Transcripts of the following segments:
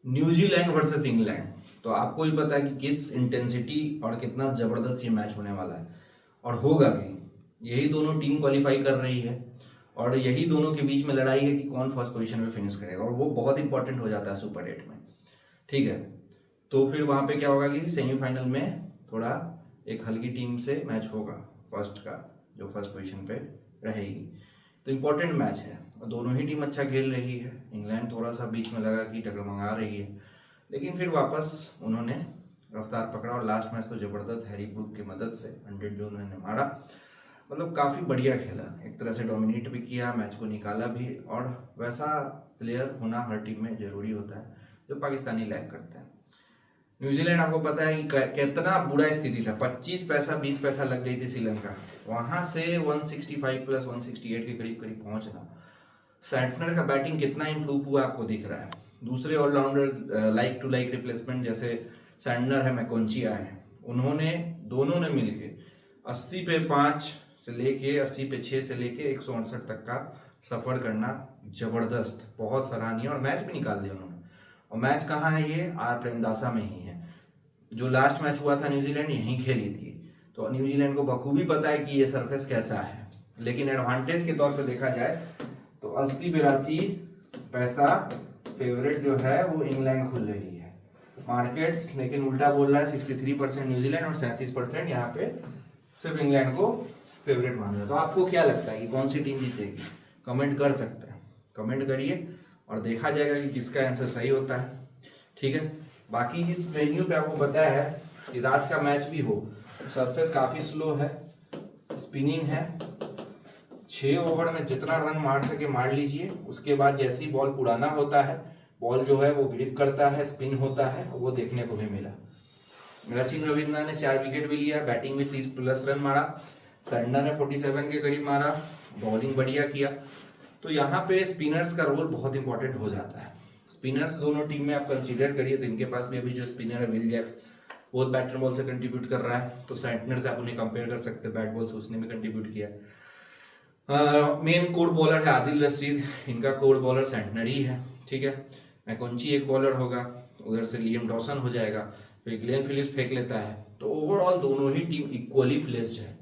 New Zealand versus England. तो आपको भी पता है कि किस इंटेंसिटी और कितना ज़बरदस्त ये मैच होने वाला है और होगा भी। यही दोनों टीम क्वालिफाई कर रही है और यही दोनों के बीच में लड़ाई है कि कौन फर्स्ट पोजीशन में फिनिश करेगा, और वो बहुत इंपॉर्टेंट हो जाता है सुपर 8 में। ठीक है, तो फिर वहाँ पे क्या होगा कि सेमीफाइनल में थोड़ा एक हल्की टीम से मैच होगा, फर्स्ट का जो फर्स्ट पोजीशन पे रहेगी। तो इम्पोर्टेंट मैच है और दोनों ही टीम अच्छा खेल रही है। इंग्लैंड थोड़ा सा बीच में लगा कि टकरमंगा रही है, लेकिन फिर वापस उन्होंने रफ्तार पकड़ा और लास्ट मैच तो ज़बरदस्त हैरी ब्रूक की मदद से 100 जो उन्होंने मारा, मतलब काफ़ी बढ़िया खेला, एक तरह से डोमिनेट भी किया, मैच को निकाला भी। और वैसा प्लेयर होना हर टीम में ज़रूरी होता है जो पाकिस्तानी लैक करते हैं। न्यूजीलैंड आपको पता है कि कितना बुरा स्थिति था, 25 पैसा 20 पैसा लग गई थी श्रीलंका, वहां से 165 प्लस 168 के करीब करीब पहुंचना। सैंटनर का बैटिंग कितना इंप्रूव हुआ आपको दिख रहा है। दूसरे allrounder like to like replacement जैसे सैंटनर है, मैकोंची आए हैं, उन्होंने दोनों ने मिलके 80 पे 5 से लेके 80 पे 6 से लेके 168 तक का सफर करना जबरदस्त, बहुत सराहनीय, और मैच भी निकाल दिया उन्होंने। और मैच कहाँ है, ये आर प्रेमदासा में ही है। जो लास्ट मैच हुआ था न्यूजीलैंड यहीं खेली थी, तो न्यूजीलैंड को बखूबी पता है कि ये सरफेस कैसा है। लेकिन एडवांटेज के तौर पे देखा जाए तो 80-82 पैसा फेवरेट जो है वो इंग्लैंड खुल रही है मार्केट्स, लेकिन उल्टा बोल रहा है 63% न्यूजीलैंड और 37% यहाँ पे सिर्फ इंग्लैंड को फेवरेट मान रहा है। तो आपको क्या लगता है कि कौन सी टीम जीतेगी? कमेंट कर सकते हैं, कमेंट करिए और देखा जाएगा कि किसका आंसर सही होता है। ठीक है, बाकी इस वेन्यू पे आपको पता है कि रात का मैच भी हो, सरफेस काफ़ी स्लो है, स्पिनिंग है, 6 ओवर में जितना रन मार सके मार लीजिए। उसके बाद जैसे ही बॉल उड़ाना होता है, बॉल जो है वो ग्रिप करता है, स्पिन होता है, वो देखने को भी मिला। सचिन रविंद्र ने 4 विकेट भी लिया, बैटिंग में 30 प्लस रन मारा, सैंडर ने 47 के करीब मारा, बॉलिंग बढ़िया किया। तो यहाँ पे स्पिनर्स का रोल बहुत इंपॉर्टेंट हो जाता है। स्पिनर्स दोनों टीम में आप कंसीडर करिए तो इनके पास भी अभी जो स्पिनर है विल जैक्स, बहुत बैटर बॉल से कंट्रीब्यूट कर रहा है, तो सैंटनर से आप उन्हें कंपेयर कर सकते हैं, बैट बॉल से उसने भी कंट्रीब्यूट किया। मेन कोर बॉलर है आदिल रशीद, इनका कोर बॉलर सैंटनर ही है। ठीक है, मैकोंची एक बॉलर होगा, उधर से लियम डॉसन हो जाएगा, फिर ग्लेन फिलिप्स फेंक लेता है। तो ओवरऑल दोनों ही टीम इक्वली प्लेस्ड है,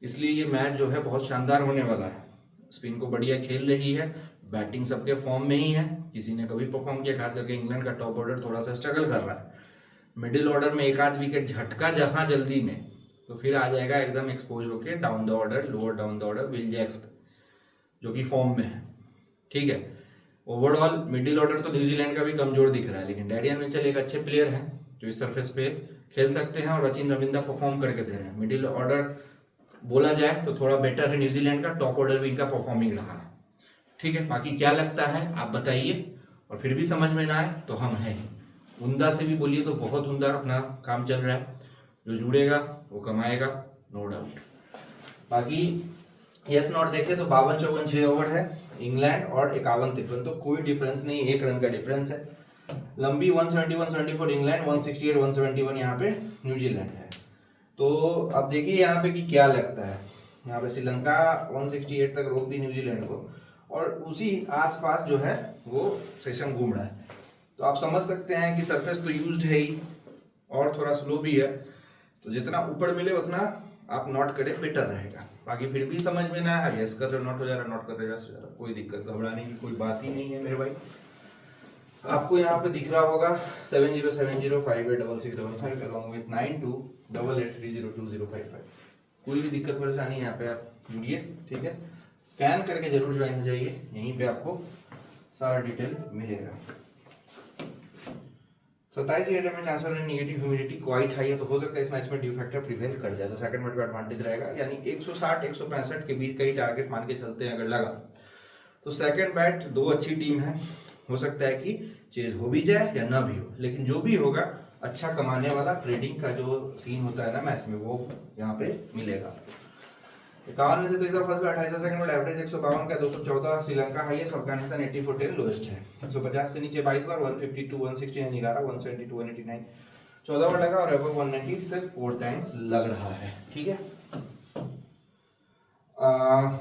इसलिए ये मैच जो है बहुत शानदार होने वाला है। स्पिन को बढ़िया खेल रही है, बैटिंग सबके फॉर्म में ही है, किसी ने कभी परफॉर्म किया, खास करके इंग्लैंड का टॉप ऑर्डर थोड़ा सा स्ट्रगल कर रहा है। मिडिल ऑर्डर में एक आध विकेट झटका जहां जल्दी में, तो फिर आ जाएगा एकदम एक्सपोज होके down the order, lower down the order Will Jacks पे, जो कि फॉर्म में है। ठीक है, ओवरऑल मिडिल ऑर्डर तो न्यूजीलैंड का भी कमजोर दिख रहा है, लेकिन डैरियन मिचेल एक अच्छे प्लेयर हैं जो इस सरफेस पे खेल सकते हैं, और सचिन रविंद्र परफॉर्म करके दे रहे हैं। मिडिल ऑर्डर बोला जाए तो थोड़ा बेटर है न्यूजीलैंड का, टॉप ऑर्डर भी इनका परफॉर्मिंग रहा है। ठीक है, बाकी क्या लगता है आप बताइए, और फिर भी समझ में ना आए तो हम हैं, उमदा से भी बोलिए तो बहुत उमदा अपना काम चल रहा है, जो जुड़ेगा वो कमाएगा, नो डाउट। बाकी यस नॉट देखे तो 52-54 6 ओवर है इंग्लैंड और 51-53, तो कोई डिफरेंस नहीं, 1 रन का डिफरेंस है। लंबी 170-174 इंग्लैंड, 168-171 यहाँ पे न्यूजीलैंड है। तो अब देखिए यहाँ पे कि क्या लगता है। यहाँ पे श्रीलंका 168 तक रोक दी न्यूजीलैंड को, और उसी आसपास जो है वो सेशन घूम रहा है। तो आप समझ सकते हैं कि सरफेस तो यूज्ड है ही और थोड़ा स्लो भी है, तो जितना ऊपर मिले उतना आप नॉट करें बेटर रहेगा। बाकी फिर भी समझ में ना आया, यस कर रहे नॉट हो जा रहा, नॉट कर रहे यस हो जा रहा, कोई दिक्कत घबराने की कोई बात ही नहीं है मेरे भाई। आपको यहाँ पे दिख रहा होगा 7070586655 along with 9288302055। कोई भी दिक्कत परेशानी यहाँ पे आप जुड़िए, ठीक है, स्कैन करके जरूर ज्वाइन हो जाइए, यहीं पे आपको सारा डिटेल मिलेगा। 27 में चांसर नेगेटिव ह्यूमिडिटी क्वाइट हाई है, तो हो सकता है इस मैच में ड्यू फैक्टर प्रिवेल कर जाए, तो सेकंड मैच का एडवांटेज रहेगा, यानी 160-165 के बीच का ही टारगेट मान के चलते हैं अगर लगा तो। सेकंड बैट दो अच्छी टीम है, हो सकता है कि चेज हो भी जाए या ना भी हो, लेकिन जो भी होगा अच्छा कमाने वाला ट्रेडिंग का जो सीन होता है ना मैच में, वो यहाँ पे मिलेगा। 51 में से तो इस फर्स्ट में 28 सेकंड में एवरेज 152 का 214 श्रीलंका हाईएस्ट, अफगानिस्तान 84 लोएस्ट है। 150 से नीचे 22 बार, 152 160 यानी 11, 172 189 14 बार लगा, और अबव 190 सिर्फ 4 टाइम्स लग रहा है। ठीक है,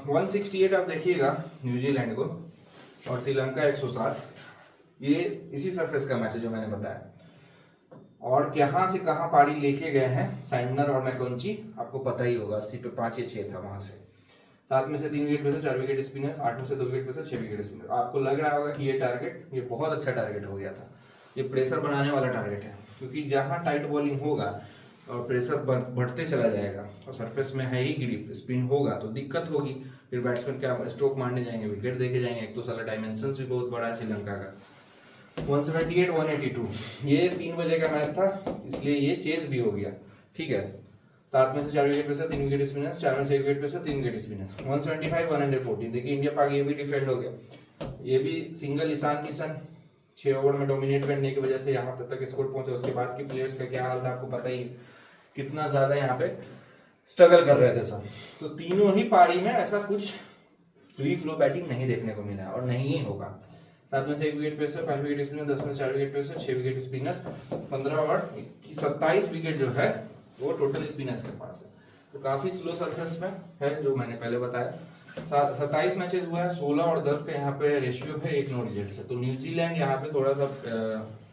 168 आप देखिएगा न्यूजीलैंड को और श्रीलंका 107, ये इसी सरफेस का मैच है जो मैंने बताया। और कहाँ से कहाँ पारी लेके गए हैं साइमनर और मैकोंची, आपको पता ही होगा। 80 पे 5 या 6 था वहां से। 7 में से 3 विकेट पे से 4 विकेट स्पिनर्स, 8 में से 2 विकेट पे से 6 विकेट स्पिनर। आपको लग रहा होगा कि ये टारगेट, ये बहुत अच्छा टारगेट हो गया था। ये प्रेशर बनाने वाला टारगेट है, क्योंकि जहाँ टाइट बॉलिंग होगा और प्रेशर बढ़ते चला जाएगा और सरफेस में है ही ग्रिप, स्पिन होगा तो दिक्कत होगी। फिर बैट्समैन क्या स्ट्रोक मारने जाएंगे, विकेट देके जाएंगे। एक तो साला डायमेंशंस भी बहुत बड़ा है श्रीलंका का। 178 182 ये 3 बजे का मैच था, इसलिए ये चेज भी हो गया। ठीक है, 7 में से 4 विकेट पे से 3 विकेट स्पिनर्स, 4 में से 1 विकेट पे से 3 विकेट स्पिनर्स। 175 114 देखिए इंडिया पाक ये भी डिफेंड हो गया। ये भी सिंगल ईशान किशन 6 ओवर में डोमिनेट करने की वजह से यहाँ तक स्कोर पहुंचे। उसके बाद के प्लेयर्स का क्या हाल था आपको पता ही, कितना ज्यादा यहाँ पे स्ट्रगल कर रहे थे सब। तो तीनों ही पारी में ऐसा कुछ फ्री फ्लो बैटिंग नहीं देखने को मिला और नहीं ही होगा। 7 में से 1 विकेट पे से 5 विकेट स्पिनर, 10 में से 4 विकेट पे से 6 विकेट स्पिनर्स, 15 ओवर 27 विकेट जो है वो टोटल स्पिनर्स के पास है। तो काफी स्लो सरफेस में है जो मैंने पहले बताया। 27 मैचेस हुआ है, 16 और 10 का यहाँ पे रेशियो है 1 नो रिजल्ट से। तो न्यूजीलैंड यहाँ पे थोड़ा सा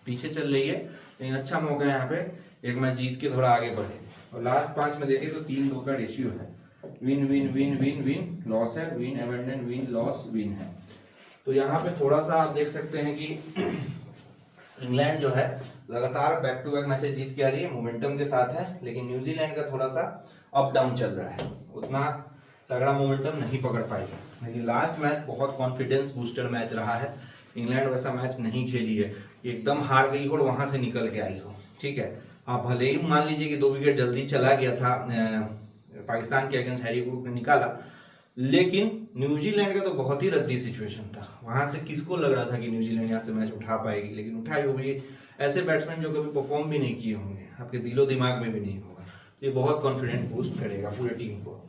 पीछे चल रही है, लेकिन अच्छा मौका है यहाँ पे एक मैच जीत के थोड़ा आगे बढ़े। और लास्ट 5 में देखें तो 3-2 का रेशियो है। Win win win win win loss है, win abandon win loss win है। तो यहाँ पे थोड़ा सा आप देख सकते हैं कि इंग्लैंड जो है लगातार बैक टू बैक मैचेस जीत के आ रही है, मोमेंटम के साथ है। लेकिन न्यूजीलैंड का थोड़ा सा अप डाउन चल रहा है, उतना तगड़ा मोमेंटम नहीं पकड़ पाएगा। लेकिन लास्ट मैच बहुत कॉन्फिडेंस बूस्टर मैच रहा है। इंग्लैंड वैसा मैच नहीं खेली है, एकदम हार गई हो और वहां से निकल के आई हो। ठीक है, आप भले ही मान लीजिए कि 2 विकेट जल्दी चला गया था पाकिस्तान के अगेंस्ट हैरी ब्रूक ने निकाला, लेकिन न्यूजीलैंड का तो बहुत ही रद्दी सिचुएशन था। वहां से किसको लग रहा था कि न्यूजीलैंड यहाँ से मैच उठा पाएगी, लेकिन उठाई होगी। ऐसे बैट्समैन जो कभी परफॉर्म भी नहीं किए होंगे, आपके दिलो दिमाग में भी नहीं होगा, ये बहुत कॉन्फिडेंट बूस्ट करेगा पूरे टीम को।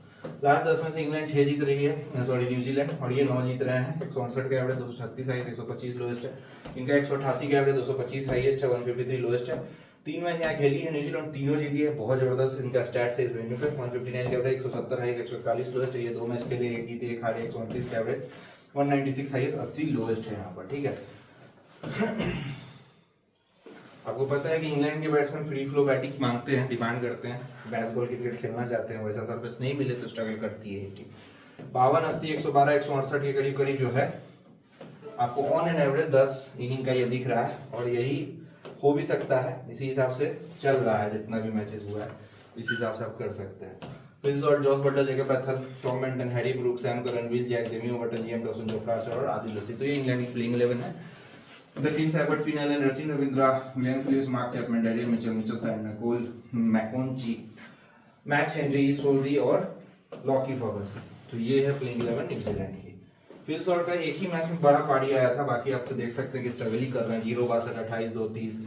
लास्ट 10 में से इंग्लैंड 6 जीत रही है, सॉरी न्यूजीलैंड, और ये 9 जीत रहे हैं। 168 का एवरेज, 236 हाईएस्ट, 125 लोएस्ट है। इनका 188 का एवरेज, 225 हाईएस्ट है, 153 लोएस्ट है। 3 मैच यहाँ खेली है न्यूजीलैंड, तीनों जीती है। बहुत जबरदस्त इनका स्टैट्स है इस वेन्यू पे। 159 का एवरेज, 170 हाईएस्ट, 141 लोएस्ट है। ये 2 मैच खेले, 1 जीते 1 हारे, 129 का एवरेज, 196 हाईएस्ट, 80 लोएस्ट है यहाँ पर। ठीक है, आपको पता है कि इंग्लैंड के बैट्समैन फ्री फ्लो बैटिंग मांगते हैं, डिमांड करते हैं, बेसबॉल क्रिकेट खेलना चाहते हैं। वैसा सरफेस नहीं मिले तो स्ट्रगल करती है टीम। 52 80 112 168 के करीब करीब जो है आपको ऑन एन एवरेज 10 इनिंग का ये दिख रहा है, और यही हो भी सकता है। इसी हिसाब से चल रहा है, जितना भी मैचेस हुआ है इस हिसाब से आप कर सकते हैं। प्रिंस और Jos Buttler, Jacob Bethell, Tom Banton, Harry Brook, Sam Curran, Will Jacks, Jamie Overton, Liam Dawson, Jofra Archer और आदिल रशीद। तो ये इंग्लैंड की प्लेइंग 11 है। The teams have got Finn Allen, Rachin Ravindra, Glenn Phillips, Mark Chapman, Daniel Mitchell, Mitchell Sandner, Cole McConchie, Max Henry, Soldi और Lockie Ferguson. तो ये है playing 11 New Zealand की। फिल सॉल्ट का एक ही मैच में बड़ा पारी आया था, बाकी आप तो देख सकते हैं कि स्ट्रगल ही कर रहे हैं। 0-62 28 2 30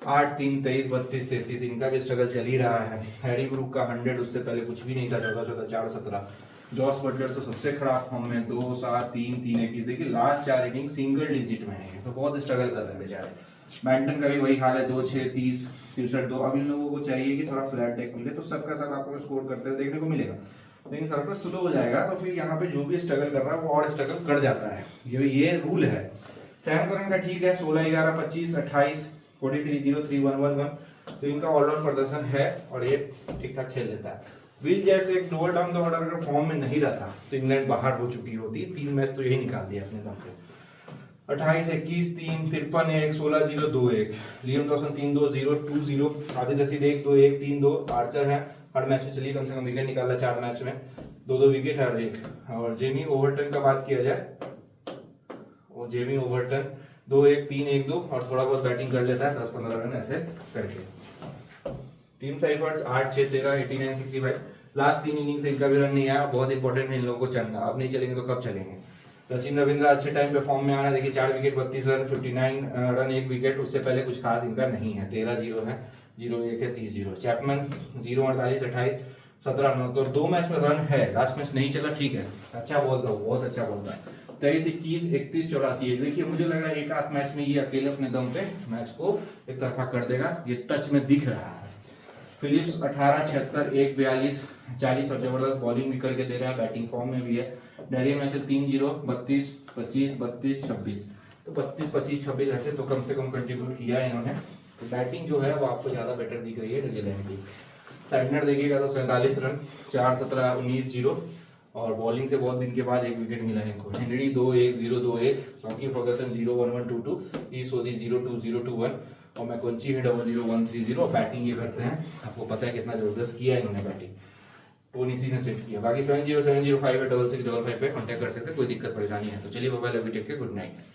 8 3 23 32 33 इनका भी स्ट्रगल चल ही रहा है। हैरी ब्रूक का 100 उससे पहले कुछ भी नहीं था, 14-14 4 17। जॉस बटलर तो सबसे खराब फॉर्म में, 2 7 3 3 21। देखिए लास्ट 4 इनिंग सिंगल डिजिट में है, तो बहुत स्ट्रगल कर रहे हैं बेचारे। बैंटन का भी वही हाल है, 2 6 30 63 2। अब इन लोगों को चाहिए कि थोड़ा फ्लैट टेक मिले तो सबका सब आपको स्कोर करते हुए देखने को मिलेगा। लेकिन सरफेस स्लो हो जाएगा तो फिर यहाँ पे जो भी स्ट्रगल कर रहा है वो और स्ट्रगल कर जाता है, ये रूल है। सैम करन का ठीक है, 16 11 25 28 43 0 3 1 1 1। तो इनका ऑलराउंड प्रदर्शन है और ये ठीक ठाक खेल लेता है। विल जैक्स एक लोअर डाउन द ऑर्डर अगर फॉर्म में नहीं रहता तो इंग्लैंड बाहर हो चुकी होती। 3 मैच तो यही निकाल दिया अपने दम पे। 28 21 3 53 1 16 0 2 1। Liam Dawson 3 2 0 2 0। Adil Rashid 1 2 1 3 2। Archer है, हर मैच में चलिए कम से कम विकेट निकाला 4 मैच में, 2 विकेट हर एक। और जेमी ओवर्टन का बात किया जाए, और जेमी ओवर्टन 2 1 3 1 2 और थोड़ा बहुत बैटिंग कर लेता है, 10-15 रन ऐसे करके। Team cyphers 8 6 13 89 65। लास्ट 3 इनिंग से इनका भी रन नहीं आया, बहुत इंपॉर्टेंट है इन लोगों को चलना। अब नहीं चलेंगे तो कब चलेंगे। सचिन रविंद्रा अच्छे टाइम पे फॉर्म में आ रहा है, देखिए 4 विकेट 32 रन 59 रन 1 विकेट। उससे पहले कुछ खास इनका नहीं है, 13-0 है, 0-1 है, 30-0। Chapman 0-48 28 17 run. तो 2 मैच में रन है, लास्ट मैच नहीं चला, ठीक है, अच्छा बॉल था, बहुत अच्छा बॉल था। 23 21 31 84। देखिए मुझे लग रहा है एक आध मैच में ये अकेले अपने दम पे मैच को एक तरफा कर देगा, ये टच में दिख रहा है। फिलिप्स 18 76 1 42 40 और जबरदस्त बॉलिंग भी करके दे रहा है, बैटिंग फॉर्म में भी है। डेरियन मैचेल 3 0 32 25 32 26। तो 32, 25, 26 ऐसे तो कम से कम कंट्रीब्यूट किया है इन्होंने। तो बैटिंग जो है वो आपको ज़्यादा बेटर दिख रही है न्यूजीलैंड की। साइडनर देखिएगा तो 47 रन, 4, 17, 19, 0, और बॉलिंग से बहुत दिन के बाद एक विकेट मिला है इनको। हेनरी 2-1, 0-2-1, रॉकी फर्गसन 0-1-1-2-2, ई सोदी 0-2-0-2-1, और मैकोंची है 0-0-1-3-0। बैटिंग ये करते हैं, आपको पता है कितना जबरदस्त किया है इन्होंने बैटिंग, टोनी सी ने सेट किया। बाकी 707058 पे कॉन्टैक्ट कर सकते हैं, कोई दिक्कत परेशानी है तो। चलिए bye bye, love you, take care, good night.